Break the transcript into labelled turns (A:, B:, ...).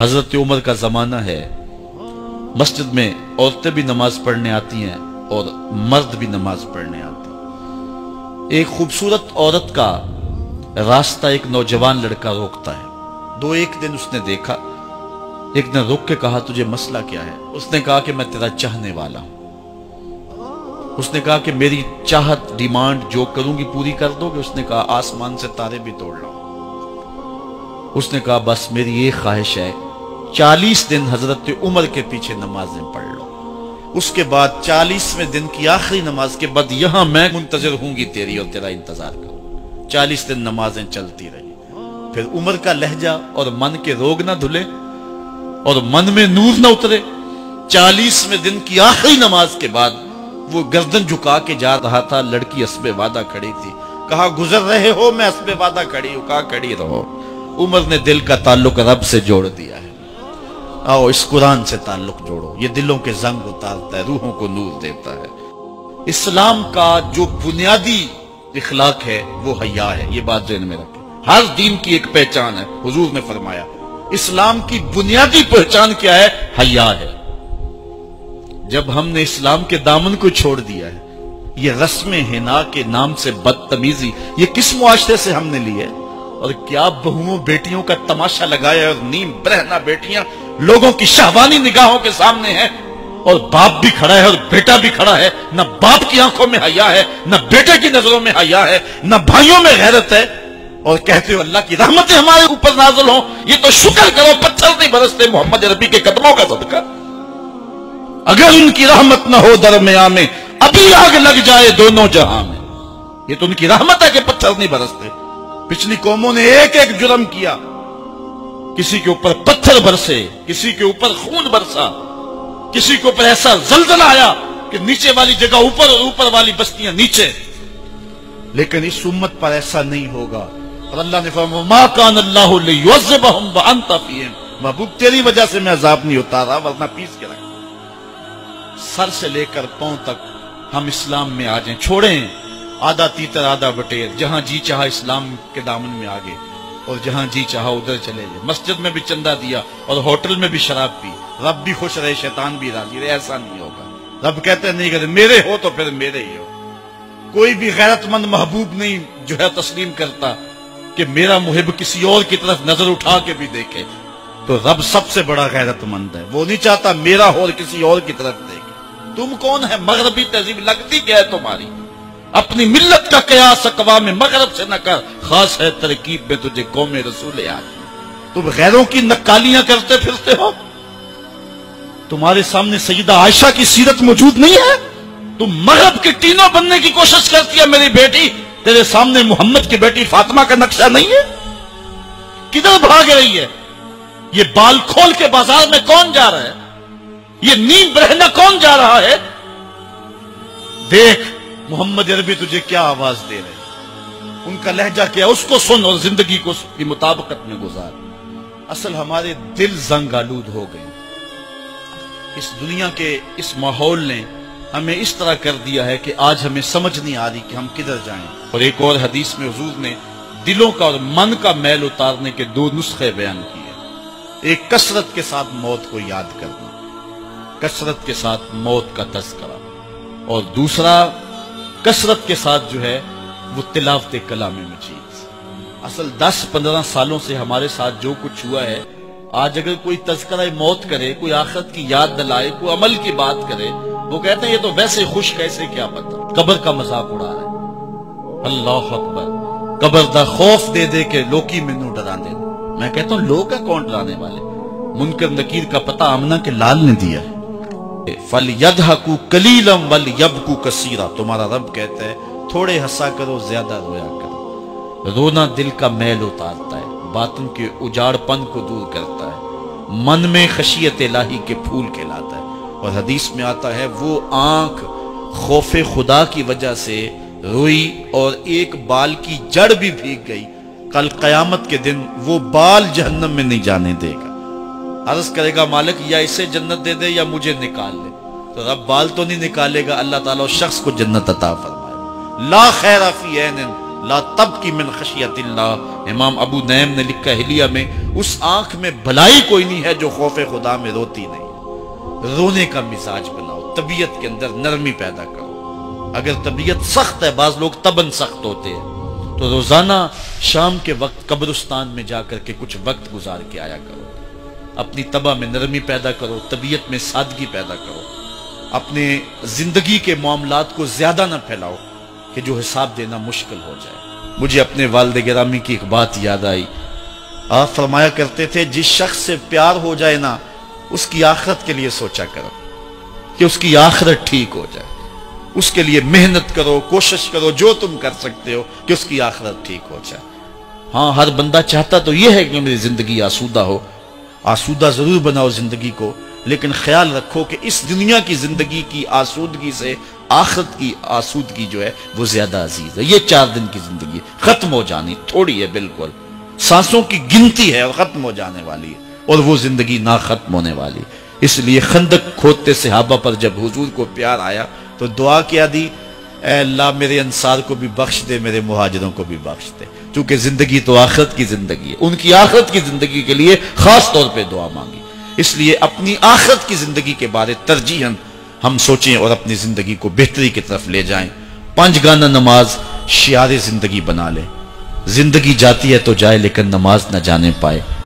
A: حضرت عمر کا زمانہ ہے، مسجد میں عورتیں بھی نماز پڑھنے آتی ہیں اور مرد بھی نماز پڑھنے آتے ہیں۔ ایک خوبصورت عورت کا راستہ ایک نوجوان لڑکا روکتا ہے۔ ایک دن اس نے دیکھا، ایک دن رک کے کہا تجھے مسئلہ کیا ہے؟ اس نے کہا کہ میں تیرا چاہنے والا ہوں۔ اس نے کہا کہ میری چاہت ڈیمانڈ جو کروں گی پوری کر دو گے؟ اس نے کہا آسمان سے تارے بھی توڑ لو۔ اس نے کہا بس میری یہ خواہش ہے 40 دن حضرت عمر کے پیچھے نمازیں پڑھ لو، اس کے بعد 40ویں دن کی آخری نماز کے بعد یہاں میں منتظر ہوں گی تیری اور تیرا انتظار کروں۔ 40 دن نمازیں چلتی رہی۔ پھر عمر کا لہجہ اور من کے روگ نہ دھلے اور من میں نور نہ اترے۔ 40ویں دن کی آخری نماز کے بعد وہ گردن جھکا کے جا رہا تھا، لڑکی اسبِ وعدہ کھڑی تھی۔ کہا گزر رہے ہو؟ میں اسبِ وعدہ کھڑی ہوں۔ کہا کھڑی رہو۔ عمر نے دل کا تعلق رب سے جوڑ دیا ہے۔ آؤ اس قرآن سے تعلق جوڑو، یہ دلوں کے زنگ اتارتا ہے، روحوں کو نور دیتا ہے۔ اسلام کا جو بنیادی اخلاق ہے وہ حیا ہے، یہ بات ذہن میں رکھیں۔ ہر دین کی ایک پہچان ہے، حضور نے فرمایا اسلام کی بنیادی پہچان کیا ہے؟ حیا ہے۔ جب ہم نے اسلام کے دامن کو چھوڑ دیا ہے، یہ رسم حنا کے نام سے بدتمیزی یہ کس معاشرے سے ہم نے لی ہے؟ اور کیا بہوؤں بیٹیوں کا تماشا لگایا ہے، اور نیم برہنہ بیٹیاں لوگوں کی شہوانی نگاہوں کے سامنے ہیں، اور باپ بھی کھڑا ہے اور بیٹا بھی کھڑا ہے۔ نہ باپ کی آنکھوں میں حیا ہے، نہ بیٹے کی نظروں میں حیا ہے، نہ بھائیوں میں غیرت ہے، اور کہتے ہو اللہ کی رحمتیں ہمارے اوپر نازل ہوں۔ یہ تو شکر کرو پتھر نہیں برستے محمد عربی کے قدموں کا صدقہ۔ اگر ان کی رحمت نہ ہو درمیان میں ابھی آگ لگ جائے دونوں جہاں میں۔ یہ تو ان کی رحمت ہے کہ پتھر نہیں برستے۔ پچھلی قوموں نے ایک ایک جرم کیا، کسی کے اوپر پتھر برسے، کسی کے اوپر خون برسا، کسی کے اوپر ایسا زلزلہ آیا کہ نیچے والی جگہ اوپر اور اوپر والی بستیاں نیچے۔ لیکن اس امت پر ایسا نہیں ہوگا، اور اللہ نے فرمایا ما کان اللہ لیعذبہم وانت فیہم، محبوب تیری وجہ سے میں عذاب نہیں اتارا ورنہ پیس کے رکھ۔ سر سے لے کر پاؤں تک ہم اسلام میں آ جائیں، چھوڑیں آدھا تیتر آدھا بٹیر، جہاں جی چاہا اسلام کے دامن میں آگے اور جہاں جی چاہا ادھر چلے جائے۔ مسجد میں بھی چندہ دیا اور ہوٹل میں بھی شراب پی، رب بھی خوش رہے شیطان بھی راضی رہے، ایسا نہیں ہوگا۔ رب کہتے نہیں کہ میرے ہو تو پھر میرے ہی ہو۔ کوئی بھی غیرت مند محبوب نہیں جو ہے تسلیم کرتا کہ میرا محب کسی اور کی طرف نظر اٹھا کے بھی دیکھے، تو رب سب سے بڑا غیرت مند ہے، وہ نہیں چاہتا میرا ہو اور کسی اور کی طرف دیکھے۔ تم کون ہے؟ مغربی تہذیب لگتی کیا ہے تمہاری؟ اپنی ملت کا قیاس اقوام مغرب سے نہ کر، خاص ہے ترکیب میں تجھے قوم رسول آدمی۔ تم غیروں کی نکالیاں کرتے پھرتے ہو، تمہارے سامنے سیدہ عائشہ کی سیرت موجود نہیں ہے؟ تم مغرب کے ٹینوں بننے کی کوشش کرتی ہے میری بیٹی، تیرے سامنے محمد کی بیٹی فاطمہ کا نقشہ نہیں ہے؟ کدھر بھاگ رہی ہے؟ یہ بال کھول کے بازار میں کون جا رہا ہے؟ یہ نیم برہنہ کون جا رہا ہے؟ دیکھ محمد عربی تجھے کیا آواز دے رہے، ان کا لہجہ کیا، اس کو سن اور زندگی کو اس کی مطابقت میں گزار۔ اصل ہمارے دل زنگ آلود ہو گئے، اس دنیا کے اس ماحول نے ہمیں اس طرح کر دیا ہے کہ آج ہمیں سمجھ نہیں آ رہی کہ ہم کدھر جائیں۔ اور ایک اور حدیث میں حضور نے دلوں کا اور من کا میل اتارنے کے 2 نسخے بیان کیے۔ ایک کثرت کے ساتھ موت کو یاد کرنا، کثرت کے ساتھ موت کا تذکرہ، اور دوسرا کثرت کے ساتھ جو ہے وہ تلاوت کلام مجید۔ اصل 10-15 سالوں سے ہمارے ساتھ جو کچھ ہوا ہے، آج اگر کوئی تذکرہ موت کرے، کوئی آخرت کی یاد دلائے، کوئی عمل کی بات کرے، وہ کہتے ہیں یہ تو ویسے خوش کیسے کیا پتہ، قبر کا مذاق اڑا رہا ہے۔ اللہ اکبر، قبر دا خوف دے دے کے لوکی مینوں ڈرا دے۔ میں کہتا ہوں لوگ ہیں کون ڈرانے والے؟ منکر نکیر کا پتہ آمنہ کے لال نے دیا ہے۔ فَلْيَضْحَكُوا قَلِيلًا وَلْيَبْكُوا كَثِيرًا، تمہارا رب کہتا ہے تھوڑے ہنسا کرو زیادہ رویا کرو۔ رونا دل کا میل اتارتا ہے، باطن کے اجاڑ پن کو دور کرتا ہے، من میں خشیت الہی کے پھول کھلاتا ہے۔ اور حدیث میں آتا ہے وہ آنکھ خوف خدا کی وجہ سے روئی اور ایک بال کی جڑ بھی بھیگ گئی، کل قیامت کے دن وہ بال جہنم میں نہیں جانے دے گا۔ عرض کرے گا مالک یا اسے جنت دے دے یا مجھے نکال لے، تو رب بال تو نہیں نکالے گا، اللہ تعالیٰ اس شخص کو جنت عطا فرمائے۔ لا خیر فی عین لا تبکی من خشیت اللہ. امام ابو نعیم نے لکھا حلیہ میں، اس آنکھ میں بھلائی کوئی نہیں ہے جو خوف خدا میں روتی نہیں. رونے کا مزاج بناؤ، طبیعت کے اندر نرمی پیدا کرو. اگر طبیعت سخت ہے، بعض لوگ تباً سخت ہوتے ہیں، تو روزانہ شام کے وقت قبرستان میں جا کر کے کچھ وقت گزار کے آیا کرو. اپنی طبع میں نرمی پیدا کرو، طبیعت میں سادگی پیدا کرو. اپنے زندگی کے معاملات کو زیادہ نہ پھیلاؤ کہ جو حساب دینا مشکل ہو جائے. مجھے اپنے والد گرامی کی ایک بات یاد آئی. آپ فرمایا کرتے تھے جس شخص سے پیار ہو جائے نا، اس کی آخرت کے لیے سوچا کرو کہ اس کی آخرت ٹھیک ہو جائے. اس کے لیے محنت کرو، کوشش کرو، جو تم کر سکتے ہو کہ اس کی آخرت ٹھیک ہو جائے. ہاں، ہر بندہ چاہتا تو یہ ہے کہ میری زندگی آسودہ ہو. آسودہ ضرور بناؤ زندگی کو، لیکن خیال رکھو کہ اس دنیا کی زندگی کی آسودگی سے آخرت کی آسودگی جو ہے وہ زیادہ عزیز ہے. یہ 4 دن کی زندگی ختم ہو جانی، تھوڑی ہے، بالکل سانسوں کی گنتی ہے اور ختم ہو جانے والی ہے، اور وہ زندگی نہ ختم ہونے والی. اس لیے خندق کھودتے صحابہ پر جب حضور کو پیار آیا تو دعا کیا دی، اے اللہ میرے انصار کو بھی بخش دے، میرے مہاجروں کو بھی بخش دے. چونکہ زندگی تو آخرت کی زندگی ہے، ان کی آخرت کی زندگی کے لیے خاص طور پہ دعا مانگی. اس لیے اپنی آخرت کی زندگی کے بارے ترجیحاً ہم سوچیں اور اپنی زندگی کو بہتری کی طرف لے جائیں. 5 گانا نماز شعار زندگی بنا لیں. زندگی جاتی ہے تو جائے، لیکن نماز نہ جانے پائے.